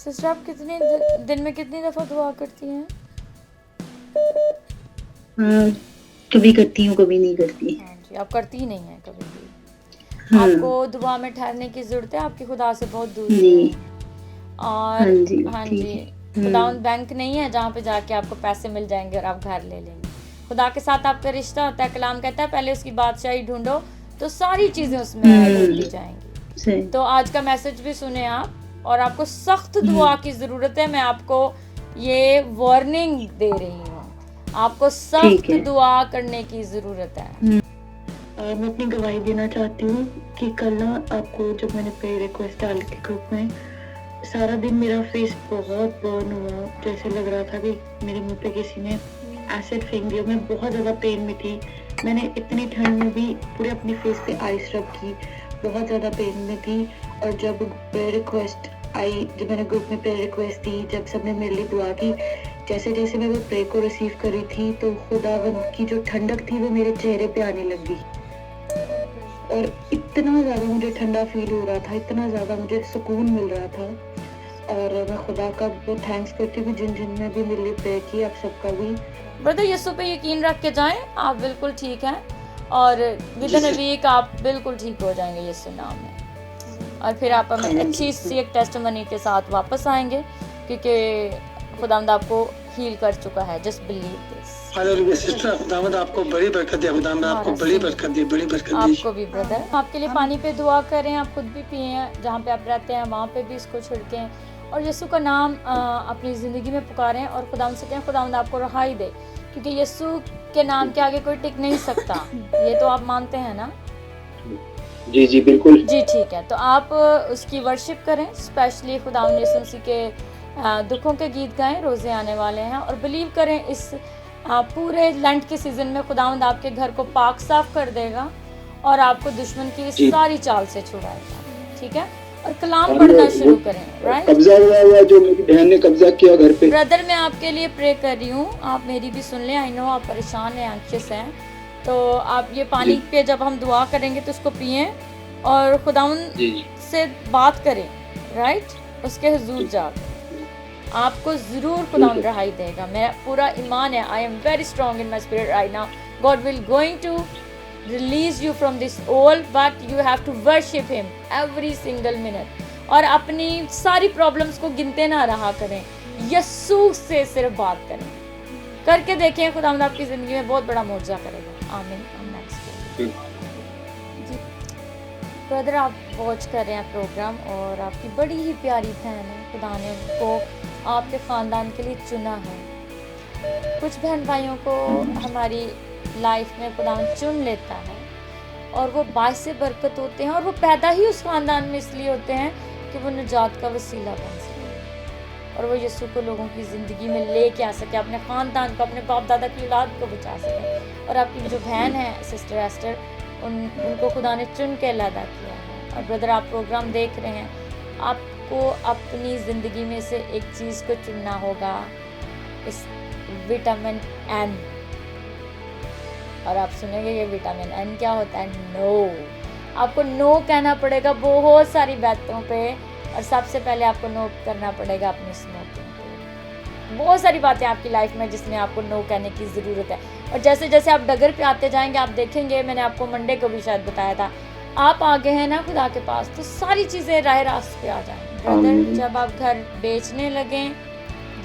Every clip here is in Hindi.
सिस्टर आप कितने दिन में कितनी दफ़ा दुआ करती हैं? हाँ, कभी करती हूँ कभी नहीं करती। हाँ जी, आप करती ही नहीं हैं कभी भी। हाँ। आपको दुआ में ठहरने की ज़रूरत है, आपकी खुदा से बहुत दूरी है। जी। हाँ और जी, हाँ ठीक जी, है। खुदावंद बैंक नहीं है जहाँ पे जाके आपको पैसे मिल जाएंगे और आप घर ले लेंगे। खुदा के साथ आपका रिश्ता होता है। कलाम कहता है पहले उसकी बादशाही ढूंढो तो सारी चीज़ें उसमें ऐड होती जाएंगी। सही। तो आज का मैसेज भी सुने आप, और आपको सख्त दुआ की ज़रूरत है। मैं आपको ये वार्निंग दे रही हूँ, आपको सख्त दुआ करने की ज़रूरत है। मैं अपनी गवाही देना चाहती हूँ कि कल ना आपको जब मैंने प्रेयर रिक्वेस्ट डाली थी ग्रुप में, सारा दिन मेरा फेस बहुत बर्न हुआ, जैसे लग रहा था कि मेरे मुंह पे किसी ने एसिड फेंक दिया। मैं बहुत ज़्यादा पेन में थी। मैंने इतनी ठंड में भी पूरे अपने फेस पे आइस रब की, बहुत ज़्यादा पेन में थी। और जब प्रेयर रिक्वेस्ट आई, जब मैंने ग्रुप में प्रेयर रिक्वेस्ट दी, जब सबने मेरे लिए दुआ की, जैसे जैसे मैं वो प्रेयर को रिसीव कर रही थी तो खुदावंद की जो ठंडक थी वो मेरे चेहरे पे आने लगी। और इतना ज़्यादा मुझे ठंडा फील हो रहा था, इतना ज़्यादा मुझे सुकून मिल रहा था। और मैं खुदा का बहुत थैंक्स करती हूँ जिन जिन ने भी मेरे लिए प्रेयर की, आप सबका भी। ब्रदर यीशु पे यकीन रख के जाएं, आप बिल्कुल ठीक हैं और विद इन अ वीक आप बिल्कुल ठीक हो जाएंगे यीशु नाम में। और फिर आप हमें अच्छी सी एक टेस्टिमनी के साथ वापस आएंगे, क्योंकि खुदावंद आपको हील कर चुका है। Just believe this. Hallelujah sister, खुदावंद आपको बड़ी बरकत दे, खुदावंद आपको बड़ी बरकत दे, बड़ी बरकत दे। आपको भी ब्रदर। आपके लिए पानी पे दुआ करें, आप खुद भी पिए, जहाँ पे आप रहते हैं वहाँ पे भी इसको छिड़कें और यीशु का नाम अपनी ज़िंदगी में पुकारें और खुदावंद से कहें खुदावंद आपको रहाई दे, क्योंकि यीशु के नाम के आगे कोई टिक नहीं सकता। ये तो आप मानते हैं ना? जी जी बिल्कुल जी ठीक है। तो आप उसकी वर्शिप करें, स्पेशली खुदावंद यीशु मसीह के दुखों के गीत गाएं, रोज़े आने वाले हैं, और बिलीव करें इस पूरे लैंड के सीजन में खुदावंद आपके घर को पाक साफ कर देगा और आपको दुश्मन की सारी चाल से छुड़ाएगा। ठीक है? और कलाम पढ़ना शुरू करें। राइट? कब्जा हुआ जो मेरी बहन ने कब्जा किया घर पे। ब्रदर मैं आपके लिए प्रे कर रही हूँ, आप मेरी भी सुन लें। आई नो आप परेशान हैं, एंग्शियस हैं, तो आप ये पानी पे जब हम दुआ करेंगे तो उसको पिएं और खुदावंद से बात करें। राइट? उसके हुजूर जाकर आपको ज़रूर खुदावंद रहाई देगा। मेरा पूरा ईमान है। I am very strong in my spirit right now. God will going to release you from this all, but you have to worship him every single minute. और अपनी सारी प्रॉब्लम्स को गिनते ना रहा करें, यीशु से सिर्फ बात करें। करके देखें, खुदावंद आपकी ज़िंदगी में बहुत बड़ा मौजज़ा करेगा। आमीन। ब्रदर आप वॉच कर रहे हैं प्रोग्राम और आपकी बड़ी ही प्यारी बहन है, खुदा ने उनको आपके ख़ानदान के लिए चुना है। कुछ बहन भाइयों को हमारी लाइफ में खुदा चुन लेता है और वो बायस बरकत होते हैं, और वो पैदा ही उस ख़ानदान में इसलिए होते हैं कि वो निजात का वसीला बन सके और वो यीशु को लोगों की ज़िंदगी में ले के आ सके, अपने ख़ानदान को, अपने बाप दादा की औलाद को बचा सके। और आपकी जो बहन है सिस्टर एस्टर, उनको खुदा ने चुन के अलहदा किया है। और ब्रदर आप प्रोग्राम देख रहे हैं, आपको अपनी ज़िंदगी में से एक चीज़ को चुनना होगा, इस विटामिन एन। और आप सुनेंगे ये विटामिन एन क्या होता है? नो। आपको नो कहना पड़ेगा बहुत सारी बातों पे, और सबसे पहले आपको नो करना पड़ेगा अपनी स्मोकिंग पे। बहुत सारी बातें आपकी लाइफ में जिसमें आपको नो कहने की ज़रूरत है। और जैसे जैसे आप डगर पे आते जाएंगे आप देखेंगे, मैंने आपको मंडे को भी शायद बताया था, आप आगे हैं ना खुदा के पास तो सारी चीज़ें राह रास्त पे आ जाएंगी। ब्रदर जब आप घर बेचने लगें,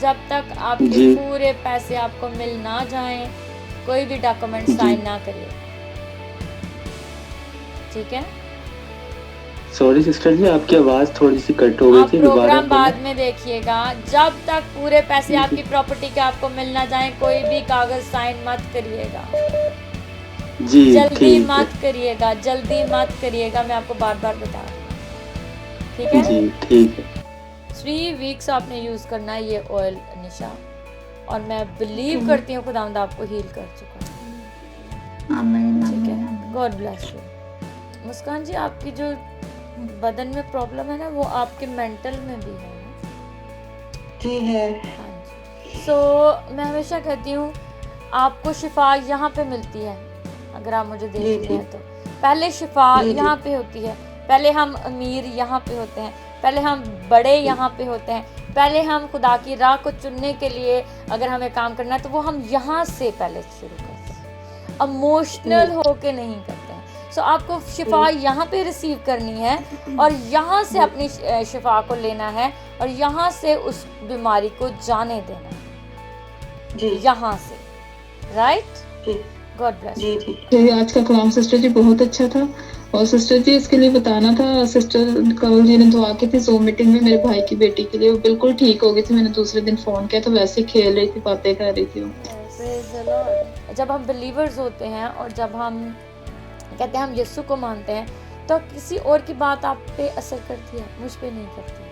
जब तक आपके पूरे पैसे आपको मिल ना जाएं, कोई भी डॉक्यूमेंट साइन ना करिए। ठीक है? सॉरी सिस्टर जी, आपकी आवाज़ थोड़ी सी कट हो गई थी। प्रोग्राम बाद में देखिएगा। जब तक पूरे पैसे आपकी प्रॉपर्टी के आपको मिल ना जाए, कोई भी कागज साइन मत करिएगा। जी जल्दी मत करिएगा, जल्दी मत करिएगा, मैं आपको बार बार बता रही हूँ। ठीक है? जी ठीक है। 3 वीक्स आपने यूज़ करना है ये ऑयल निशा, और मैं बिलीव करती हूँ खुदावंद आपको हील कर चुका है। आमीन। ठीक है? God bless you. Muskan ji आपकी जो बदन में प्रॉब्लम है ना, वो आपके मेंटल में भी है ना? जी है। हाँ जी। सो मैं हमेशा कहती हूँ आपको शिफा यहाँ पे मिलती है। अगर आप मुझे देख रहे हैं तो पहले शिफा यहाँ पे होती है, पहले हम अमीर यहाँ पे होते हैं, पहले हम बड़े यहाँ पे होते हैं, पहले हम खुदा की राह को चुनने के लिए अगर हमें काम करना है तो वो हम यहाँ से पहले शुरू करते हैं, इमोशनल होके नहीं करते हैं। सो आपको शिफा यहाँ पे रिसीव करनी है और यहाँ से अपनी शिफा को लेना है और यहाँ से उस बीमारी को जाने देना है, जी यहाँ से, राइट? जी गॉड ब्लेस। जी जी जी, आज का कलाम सिस्टर जी बहुत अच्छा था। और सिस्टर जी इसके लिए बताना था, सिस्टर कल जी ने दुआ की थी ज़ूम मीटिंग में मेरे भाई की बेटी के लिए, वो बिल्कुल ठीक हो गई थी। मैंने दूसरे दिन फ़ोन किया तो वैसे ही खेल रही थी, बातें कर रही थी वो। Praise the Lord। जब हम बिलीवर्स होते हैं और जब हम कहते हैं हम यीशु को मानते हैं तो किसी और की बात आप पे असर करती है, मुझ पे नहीं करती है।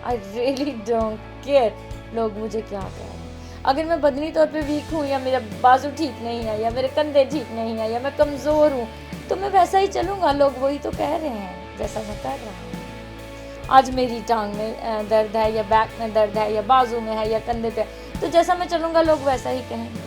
आई रियली डोंट केयर लोग मुझे क्या कह रहे हैं। अगर मैं बदनी तौर पे वीक हूँ या मेरा बाजू ठीक नहीं है या मेरे कंधे ठीक नहीं है या मैं कमज़ोर हूँ तो मैं वैसा ही चलूँगा, लोग वही तो कह रहे हैं जैसा मैं कर रहा हूँ। आज मेरी टांग में दर्द है या बैक में दर्द है या बाजू में है या कंधे पे, तो जैसा मैं चलूँगा लोग वैसा ही कहेंगे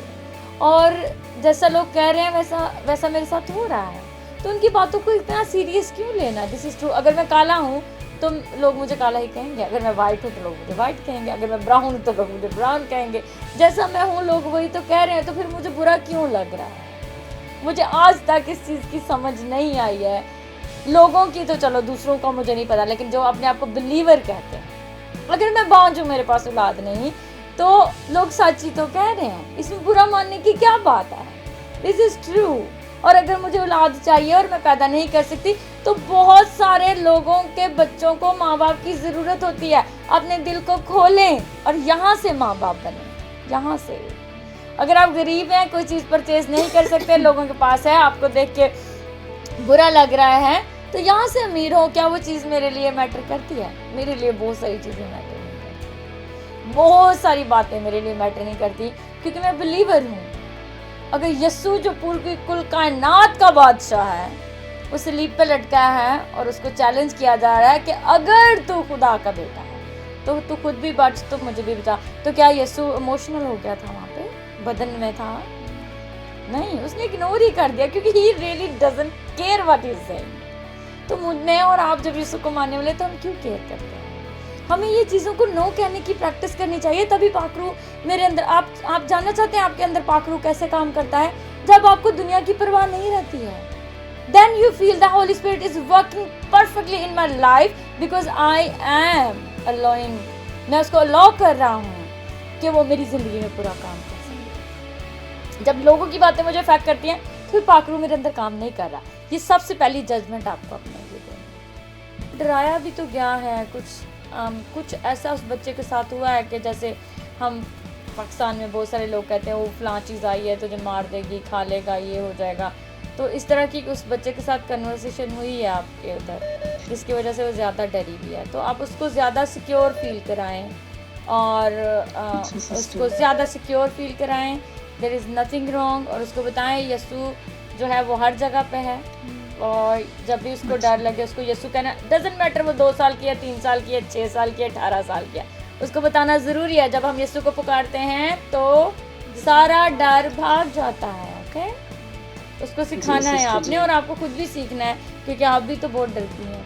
और जैसा लोग कह रहे हैं वैसा मेरे साथ हो रहा है। तो उनकी बातों को इतना सीरियस क्यों लेना? This is true. अगर मैं काला हूँ तो लोग मुझे काला ही कहेंगे, अगर मैं वाइट हूँ तो लोग मुझे वाइट कहेंगे, अगर मैं ब्राउन हूँ तो लोग मुझे ब्राउन कहेंगे। जैसा मैं हूँ लोग वही तो कह रहे हैं, तो फिर मुझे बुरा क्यों लग रहा है? मुझे आज तक इस चीज़ की समझ नहीं आई है। लोगों की तो चलो, दूसरों का मुझे नहीं पता, लेकिन जो अपने आप को बिलीवर कहते हैं, अगर मैं बांझ हूँ, मेरे पास औलाद नहीं, तो लोग सच ही तो कह रहे हैं, इसमें बुरा मानने की क्या बात है? This is true. और अगर मुझे औलाद चाहिए और मैं पैदा नहीं कर सकती तो बहुत सारे लोगों के बच्चों को माँ बाप की ज़रूरत होती है। अपने दिल को खोलें और यहाँ से माँ बाप बने, यहाँ से। अगर आप गरीब हैं, कोई चीज़ परचेज नहीं कर सकते, लोगों के पास है, आपको देख के बुरा लग रहा है, तो यहाँ से अमीर हो, क्या वो चीज़ मेरे लिए मैटर करती है? मेरे लिए बहुत सारी चीज़ें मैटर नहीं करती, बहुत सारी बातें मेरे लिए मैटर नहीं करती, क्योंकि मैं बिलीवर हूँ। अगर यीशु जो पूरी कुल कायनात का बादशाह है, वो सलीब पे लटका है और उसको चैलेंज किया जा रहा है कि अगर तू खुदा का बेटा है तो तू खुद भी बच, तो मुझे भी बचा। तो क्या यीशु इमोशनल हो गया था? वहाँ पे बदन में था? नहीं, उसने इग्नोर ही कर दिया, क्योंकि he really doesn't care what is saying. तो मैं और आप जब यीशु को मानने वाले, तो हम क्यों केयर करते हैं? हमें ये चीज़ों को नो कहने की प्रैक्टिस करनी चाहिए, तभी पाखरू मेरे अंदर। आप जानना चाहते हैं आपके अंदर पाखरू कैसे काम करता है? जब आपको दुनिया की परवाह नहीं रहती है, then you feel the Holy Spirit is working perfectly in my life because I am allowing, मैं उसको अलाउ कर रहा हूँ कि वो मेरी ज़िंदगी में पूरा काम कर सके। जब लोगों की बातें मुझे इफेक्ट करती हैं, फिर पाखरू मेरे अंदर काम नहीं कर रहा। ये सबसे पहली जजमेंट आपको अपने लिए देनी। डराया भी तो गया है, कुछ ऐसा उस बच्चे के साथ हुआ है कि जैसे हम पाकिस्तान में बहुत सारे लोग कहते हैं वो फलां चीज़ आई है, तुझे मार देगी, खा लेगा, ये हो जाएगा। तो इस तरह की उस बच्चे के साथ कन्वर्सेशन हुई है आपके उधर, जिसकी वजह से वो ज़्यादा डरी भी है। तो आप उसको ज़्यादा सिक्योर फील कराएं और उसको ज़्यादा सिक्योर फील कराएं, देयर इज़ नथिंग रॉन्ग। और उसको बताएं यीशु जो है वो हर जगह पे है, और जब भी उसको डर लगे उसको यीशु कहना, डजंट मैटर वो 2 साल की है, 3 साल की है, 6 साल की है, 18 साल की है, उसको बताना ज़रूरी है। जब हम यीशु को पुकारते हैं तो सारा डर भाग जाता है। ओके, उसको सिखाना है आपने, और आपको खुद भी सीखना है, क्योंकि आप भी तो बहुत डरती हैं।